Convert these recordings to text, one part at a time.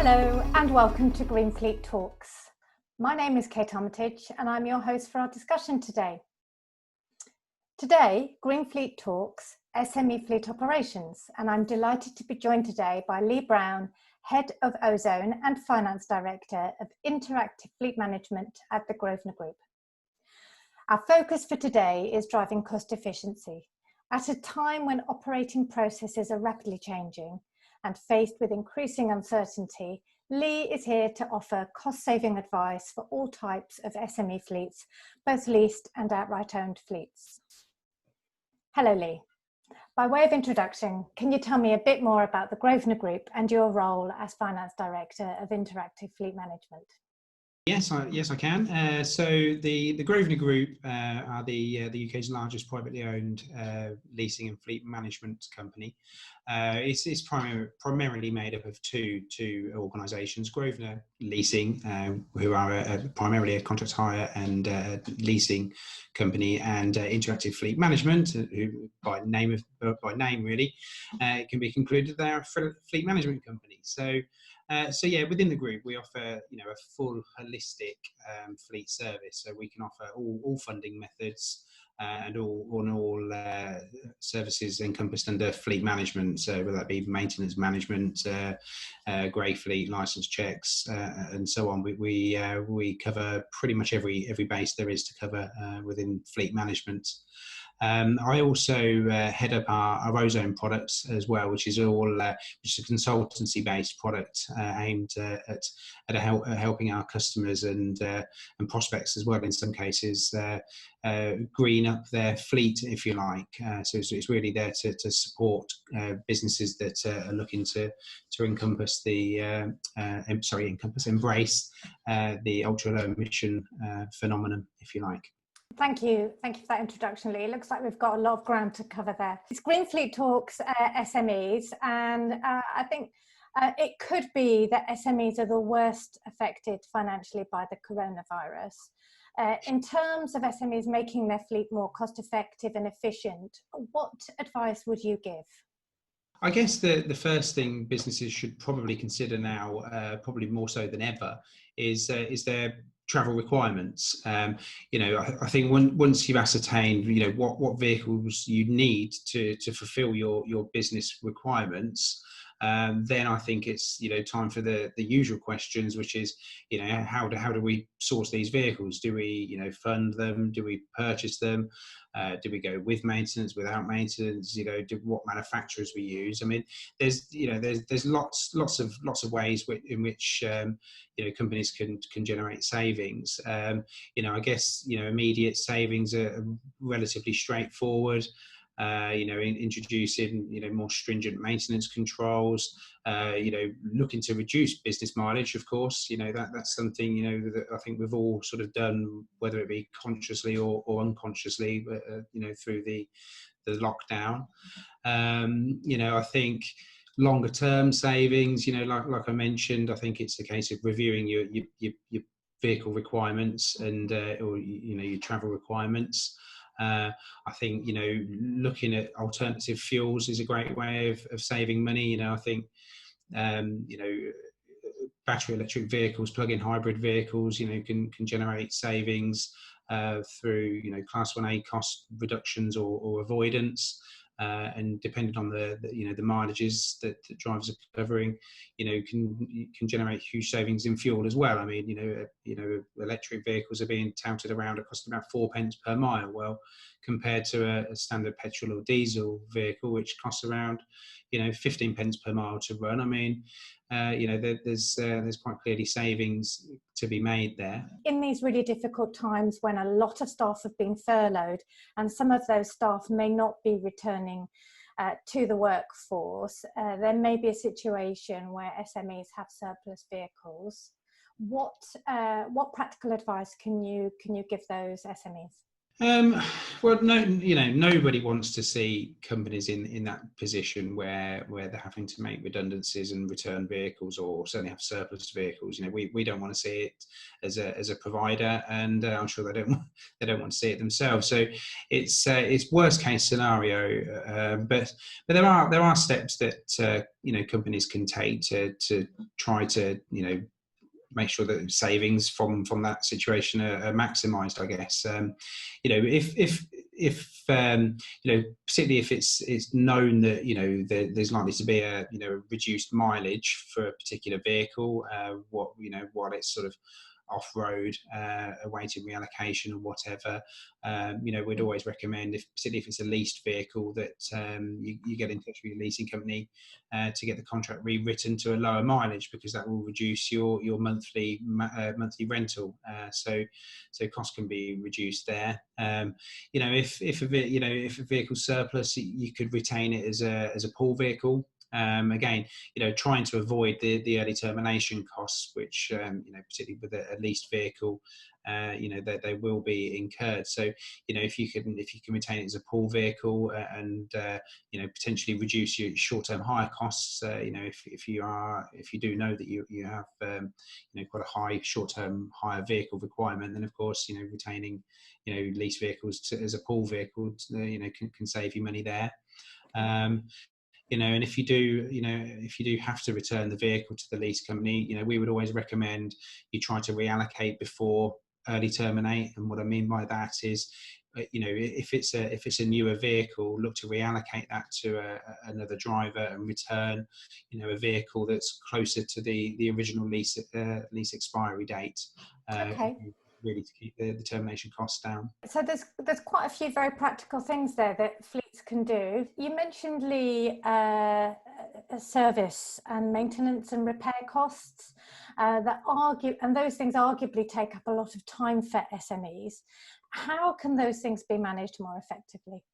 Hello and welcome to GreenFleet Talks. My name is Kate Armitage and I'm your host for our discussion today. Today, GreenFleet talks SME fleet operations, and I'm delighted to be joined today by Lee Brown, Head of OZone and Finance Director of Interactive Fleet Management at the Grosvenor Group. Our focus for today is driving cost efficiency at a time when operating processes are rapidly changing. And faced with increasing uncertainty, Lee is here to offer cost-saving advice for all types of SME fleets, both leased and outright owned fleets. Hello, Lee. By way of introduction, can you tell me a bit more about the Grosvenor Group and your role as Finance Director of Interactive Fleet Management? Yes, I can. So the Grosvenor Group are the UK's largest privately owned leasing and fleet management company. It's primarily made up of two organisations: Grosvenor Leasing, who are primarily a contract hire and leasing company, and Interactive Fleet Management, who by name really can be concluded they are a fleet management company. So within the group we offer a full holistic fleet service. So we can offer all funding methods and all services encompassed under fleet management. So whether that be maintenance management, grey fleet, licence checks, and so on. We cover pretty much every base there is to cover within fleet management. I also head up our OZone products as well, which is a consultancy-based product aimed at helping our customers and prospects as well, in some cases, green up their fleet, if you like. So it's really there to support businesses that are looking to embrace the ultra-low emission phenomenon, if you like. Thank you for that introduction, Lee. It looks like we've got a lot of ground to cover there. It's GreenFleet Talks SMEs, and I think it could be that SMEs are the worst affected financially by the coronavirus. In terms of SMEs making their fleet more cost effective and efficient, what advice would you give? I guess the first thing businesses should probably consider now, probably more so than ever, is their travel requirements. I think once you've ascertained, what vehicles you need to fulfil your business requirements, then I think it's time for the usual questions, which is how do we source these vehicles? Do we fund them? Do we purchase them? Do we go with maintenance, without maintenance? What manufacturers we use? I mean, there's lots of ways in which companies can generate savings. I guess immediate savings are relatively straightforward. Introducing more stringent maintenance controls, looking to reduce business mileage, of course. That's something that I think we've all sort of done, whether it be consciously or unconsciously, through the lockdown. I think longer term savings, like I mentioned, I think it's a case of reviewing your vehicle requirements and or your travel requirements. I think looking at alternative fuels is a great way of saving money. I think battery electric vehicles, plug-in hybrid vehicles, can generate savings through Class 1A cost reductions or avoidance. And depending on the mileages that drivers are covering, can generate huge savings in fuel as well. I mean, electric vehicles are being touted around at cost about 4 pence per mile. Well, compared to a standard petrol or diesel vehicle, which costs around 15 pence per mile to run. I mean, there's quite clearly savings to be made there. In these really difficult times when a lot of staff have been furloughed and some of those staff may not be returning to the workforce, there may be a situation where SMEs have surplus vehicles. What practical advice can you give those SMEs? Um, well, no, nobody wants to see companies in that position where they're having to make redundancies and return vehicles, or certainly have surplus vehicles. We don't want to see it as a provider, and I'm sure they don't want to see it themselves. So it's worst case scenario, but there are steps that companies can take to try to make sure that savings from that situation are maximised. I guess if particularly if it's known that there's likely to be a reduced mileage for a particular vehicle, while it's sort of off-road, awaiting reallocation or whatever, we'd always recommend, particularly if it's a leased vehicle, that you get in touch with your leasing company to get the contract rewritten to a lower mileage, because that will reduce your monthly rental. So costs can be reduced there. If a vehicle surplus, you could retain it as a pool vehicle. Again, trying to avoid the early termination costs, which particularly with a leased vehicle, they will be incurred. So if you can retain it as a pool vehicle, and potentially reduce your short-term hire costs, if you do know that you have quite a high short-term hire vehicle requirement, then of course retaining lease vehicles as a pool vehicle can save you money there. And if you do have to return the vehicle to the lease company, we would always recommend you try to reallocate before early terminate. And what I mean by that is, if it's a newer vehicle, look to reallocate that to another driver and return a vehicle that's closer to the original lease expiry date. Okay. Really to keep the termination costs down. So there's quite a few very practical things there that fleets can do. You mentioned, Lee, service and maintenance and repair costs and those things arguably take up a lot of time for SMEs. How can those things be managed more effectively?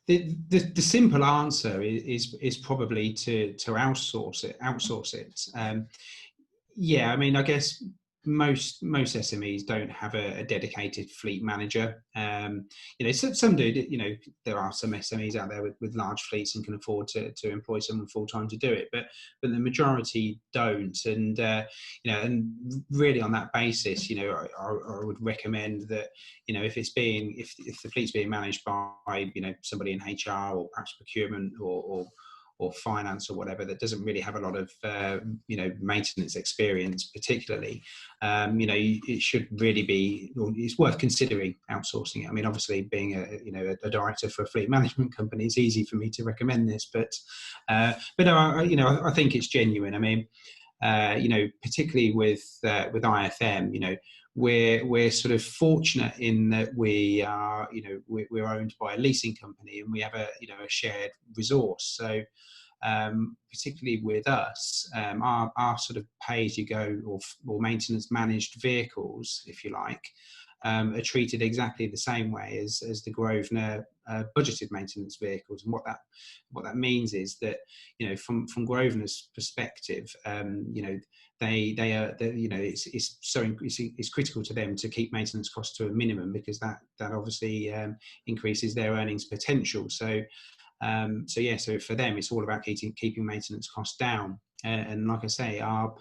The simple answer is probably to outsource it. Yeah, I mean, I guess most SMEs don't have a dedicated fleet manager. Some do. There are some SMEs out there with large fleets and can afford to employ someone full time to do it, but the majority don't. And and really on that basis, I would recommend that if the fleet's being managed by somebody in HR, or perhaps procurement, or finance, or whatever, that doesn't really have a lot of maintenance experience particularly, it should really be, it's worth considering outsourcing it. I mean, obviously being a director for a fleet management company, it's easy for me to recommend this, but no, I think it's genuine. I mean, particularly with IFM, we're sort of fortunate in that we are, we're owned by a leasing company, and we have a shared resource. So particularly with us, our sort of pay-as-you-go or maintenance managed vehicles, if you like, are treated exactly the same way as the Grosvenor budgeted maintenance vehicles. And what that means is that from Grosvenor's perspective, it's critical to them to keep maintenance costs to a minimum, because that obviously increases their earnings potential. So for them, it's all about keeping maintenance costs down. And like I say, our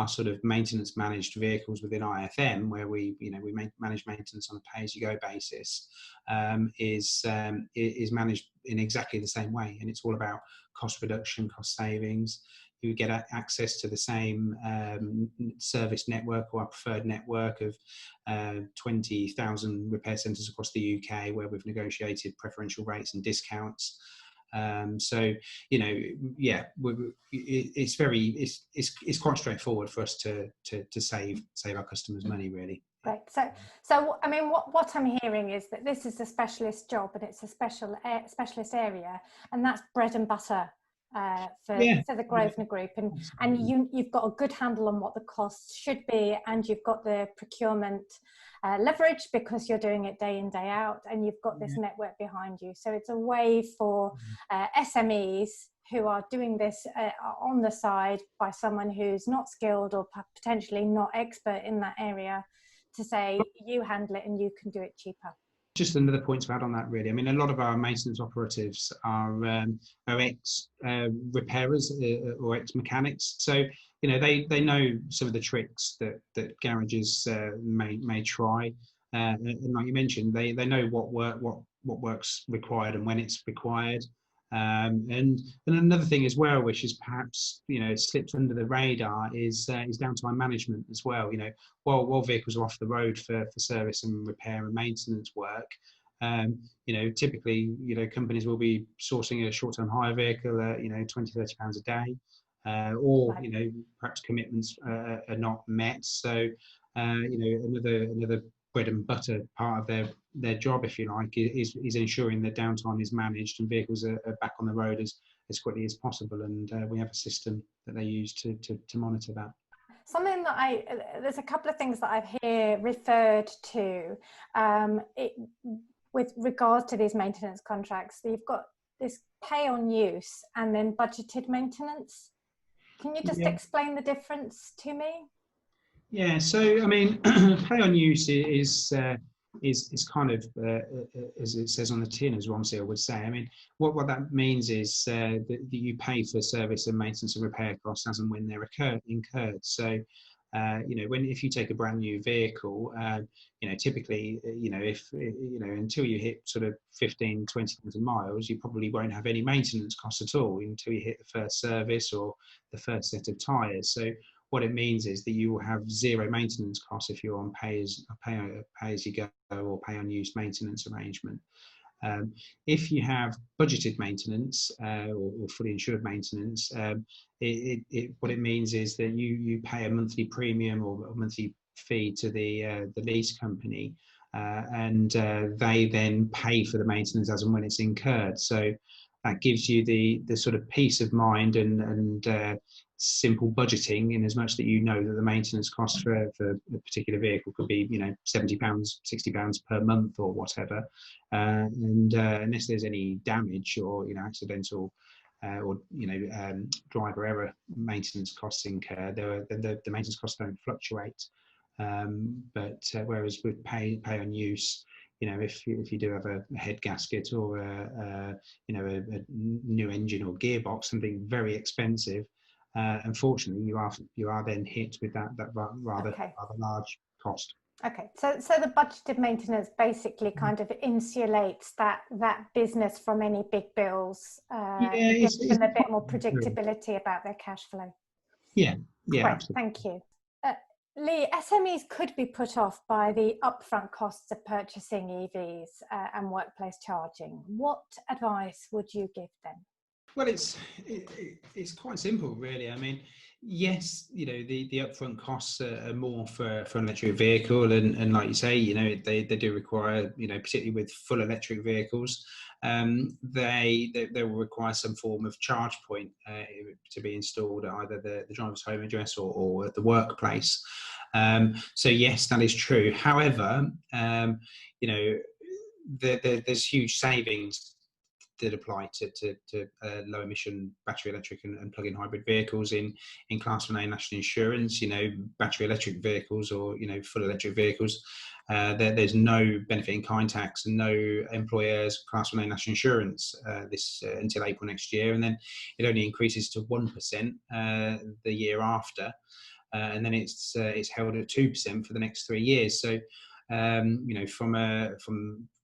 sort of maintenance managed vehicles within IFM, where we manage maintenance on a pay-as-you-go basis, is managed in exactly the same way, and it's all about cost reduction, cost savings. You get access to the same service network, or our preferred network of 20,000 repair centres across the UK, where we've negotiated preferential rates and discounts. It's quite straightforward for us to save our customers money, really. Great. So I mean, what I'm hearing is that this is a specialist job, and it's a specialist area, and that's bread and butter for the Grosvenor Group, and you've got a good handle on what the costs should be, and you've got the procurement leverage, because you're doing it day in, day out, and you've got this network behind you. So it's a way for SMEs who are doing this on the side by someone who's not skilled or potentially not expert in that area, to say you handle it and you can do it cheaper? Just another point to add on that, really. I mean, a lot of our maintenance operatives are ex repairers or ex mechanics, so they know some of the tricks that garages may try. And like you mentioned, they know what work's required and when it's required. And another thing as well, which is perhaps slipped under the radar, is downtime management as well. While vehicles are off the road for service and repair and maintenance work, typically companies will be sourcing a short-term hire vehicle at £20-30 a day, or Right. perhaps commitments are not met. So another bread and butter part of their job, if you like, is ensuring that downtime is managed and vehicles are back on the road as quickly as possible. And we have a system that they use to monitor that. Something that there's a couple of things that I've here referred to with regards to these maintenance contracts. So you've got this pay on use and then budgeted maintenance. Can you just explain the difference to me? Yeah, so I mean, pay on use is kind of as it says on the tin, as Romsey would say. I mean, what that means is that you pay for service and maintenance and repair costs as and when they're incurred. So, if you take a brand new vehicle, typically, if until you hit sort of 15-20,000 miles, you probably won't have any maintenance costs at all until you hit the first service or the first set of tyres. So what it means is that you will have zero maintenance costs if you're on pay as you go or pay on use maintenance arrangement. If you have budgeted maintenance or fully insured maintenance, what it means is that you pay a monthly premium or a monthly fee to the lease company, and they then pay for the maintenance as and when it's incurred. So that gives you the sort of peace of mind and simple budgeting, in as much that that the maintenance cost for a particular vehicle could be £70, £60 per month or whatever, and unless there's any damage or accidental or driver error maintenance costs incurred, the maintenance costs don't fluctuate. But whereas with pay on use, if you do have a head gasket or a new engine or gearbox, something very expensive, unfortunately, you are then hit with that rather large cost. Okay, so the budgeted maintenance basically kind of insulates that business from any big bills, gives them a bit more predictability about their cash flow. Yeah, great, absolutely. Thank you. Lee, SMEs could be put off by the upfront costs of purchasing EVs and workplace charging. What advice would you give them? Well, it's quite simple, really. I mean, yes, the upfront costs are more for an electric vehicle, and like you say, they do require, particularly with full electric vehicles, they will require some form of charge point to be installed at either the driver's home address or at the workplace. So yes, that is true. However, there's huge savings that apply to low emission battery electric and plug-in hybrid vehicles in Class 1A national insurance. Battery electric vehicles or full electric vehicles, there's no benefit in kind tax and no employers Class 1A national insurance until April next year, and then it only increases to 1% the year after, and then it's held at 2% for the next 3 years. So from a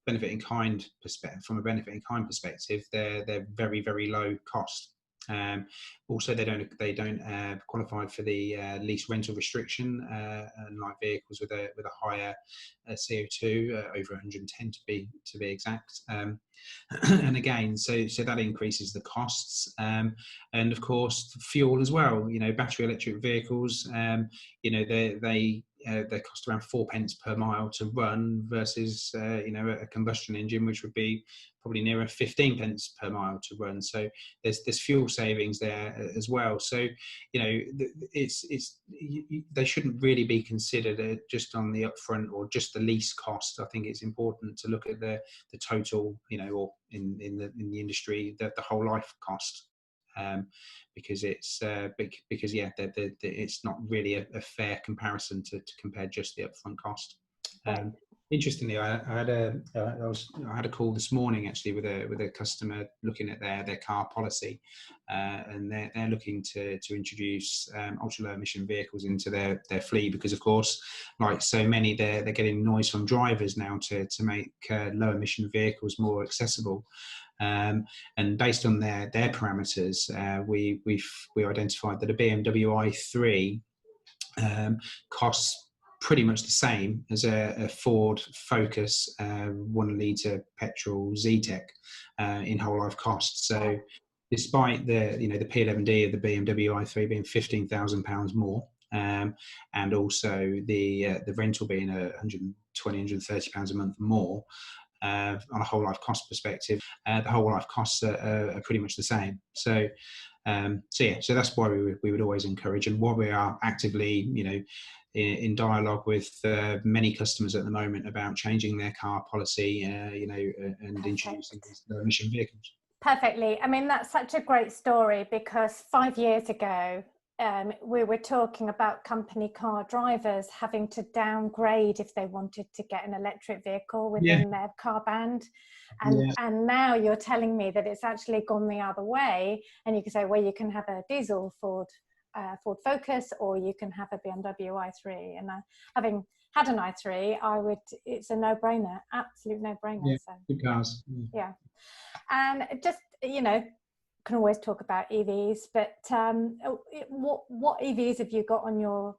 benefit in kind perspective, they're very, very low cost. Also, they don't qualify for the lease rental restriction, unlike vehicles with a higher CO2 over 110 to be exact. And again, so that increases the costs, and of course fuel as well. Battery electric vehicles, they cost around 4p per mile to run versus a combustion engine, which would be probably nearer 15p per mile to run. So there's fuel savings there as well. So they shouldn't really be considered just on the upfront or just the lease cost. I think it's important to look at the total, or in the industry, the whole life cost. because it's because yeah, it's not really a fair comparison to compare just the upfront cost. Right. Interestingly, I had a call this morning actually with a customer looking at their car policy, and they're looking to introduce ultra low emission vehicles into their fleet, because of course, like so many, they're getting noise from drivers now to make low emission vehicles more accessible. And based on their parameters, we identified that a BMW i3 costs pretty much the same as a Ford Focus 1 litre petrol Z-Tech in whole life costs. So despite the the P11D of the BMW i3 being £15,000 more, and also the rental being £120, £130 a month more, on a whole life cost perspective, the whole life costs are pretty much the same. So so that's why we would always encourage, and why we are actively, in dialogue with many customers at the moment about changing their car policy, and introducing these low emission vehicles. Perfectly. I mean, that's such a great story, because 5 years ago, we were talking about company car drivers having to downgrade if they wanted to get an electric vehicle within their car band. And now you're telling me that it's actually gone the other way, and you can say, well, you can have a diesel Ford Focus, or you can have a BMW i3. And having had an i3, it's a no-brainer, absolute no-brainer. Yeah, so good cars. Yeah. And just, can always talk about EVs, but what EVs have you got on your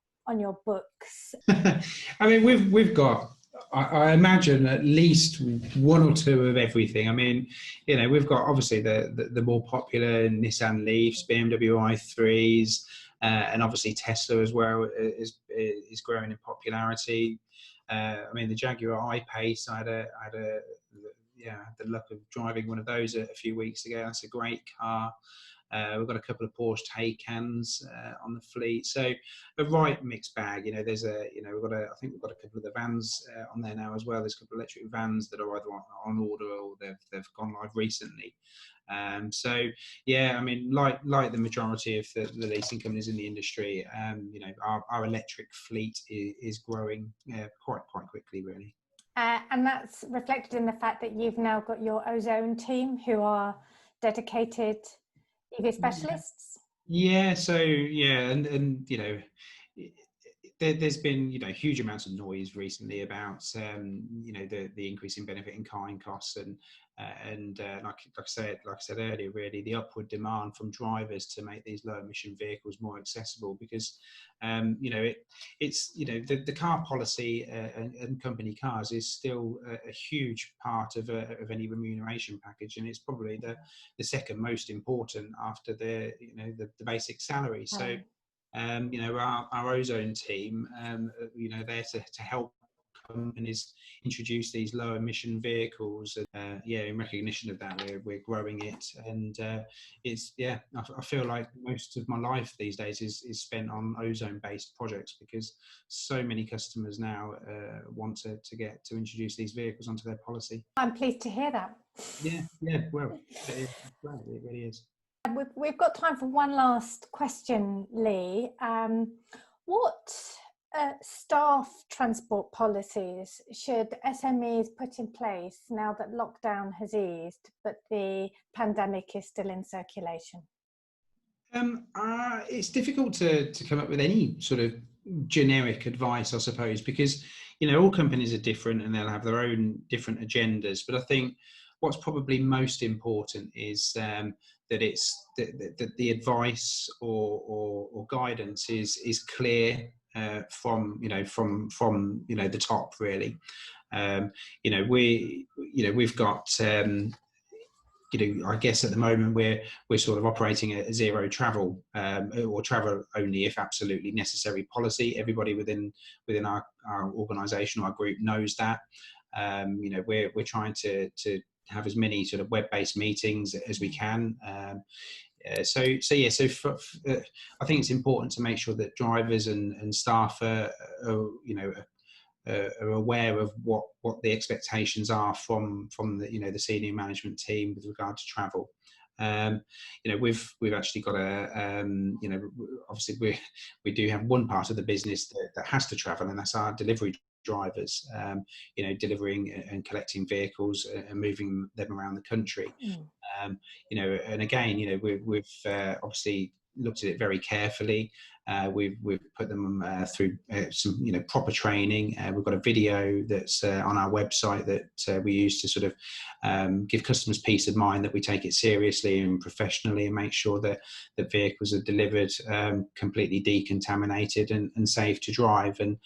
books? I mean, we've got, I imagine, at least one or two of everything. I mean, we've got obviously the more popular Nissan Leafs, BMW i3s, and obviously Tesla as well is growing in popularity. I mean, the Jaguar I-Pace, I had the luck of driving one of those a few weeks ago. That's a great car. We've got a couple of Porsche Taycans on the fleet, so a right mixed bag. There's I think we've got a couple of the vans on there now as well. There's a couple of electric vans that are either on order or they've gone live recently. So yeah, I mean, like the majority of the leasing companies in the industry, our electric fleet is growing quite quickly, really. And that's reflected in the fact that you've now got your OZone team, who are dedicated EV specialists. Yeah. So yeah, and there's been huge amounts of noise recently about the increase in benefit in kind costs, and like I said earlier, really the upward demand from drivers to make these low emission vehicles more accessible, because it's the car policy and company cars is still a huge part of any remuneration package, and it's probably the second most important after the basic salary. So our OZone team, there to help companies introduce these low emission vehicles. In recognition of that, we're growing it, and I feel like most of my life these days is spent on OZone based projects, because so many customers now want to introduce these vehicles onto their policy. I'm pleased to hear that. Well, it really is. We've got time for one last question, Lee. What staff transport policies should SMEs put in place now that lockdown has eased, but the pandemic is still in circulation? It's difficult to come up with any sort of generic advice, I suppose, because all companies are different and they'll have their own different agendas. But I think what's probably most important is that it's that the advice or guidance is clear from the top, really. We've got I guess at the moment we're sort of operating a zero travel or travel only if absolutely necessary policy. Everybody within our organisation or our group knows that. We're trying to have as many sort of web-based meetings as we can. I think it's important to make sure that drivers and staff are aware of what the expectations are from the senior management team with regard to travel. You know, we've actually got you know, obviously we do have one part of the business that has to travel, and that's our delivery drivers, you know, delivering and collecting vehicles and moving them around the country. You know, and again, you know, we've obviously looked at it very carefully. We've put them through some, you know, proper training. We've got a video that's on our website that we use to sort of give customers peace of mind that we take it seriously and professionally, and make sure that the vehicles are delivered completely decontaminated and safe to drive. And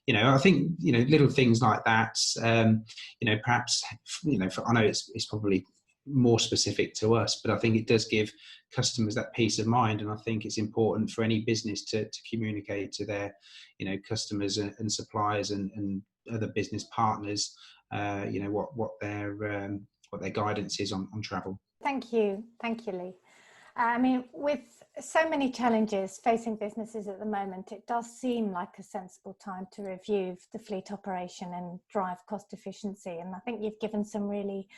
you know, I think, you know, little things like that. You know, perhaps, you know, I know it's probably more specific to us, but I think it does give customers that peace of mind. And I think it's important for any business to communicate to their, you know, customers and suppliers and other business partners, you know, what their guidance is on travel. Thank you, Lee. I mean, with so many challenges facing businesses at the moment, it does seem like a sensible time to review the fleet operation and drive cost efficiency. And I think you've given some really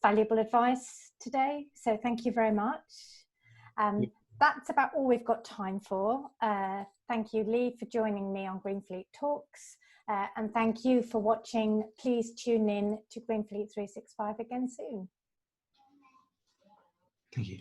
valuable advice today, so thank you very much. That's about all we've got time for. Thank you, Lee, for joining me on GreenFleet Talks, and thank you for watching. Please tune in to GreenFleet 365 again soon. Thank you.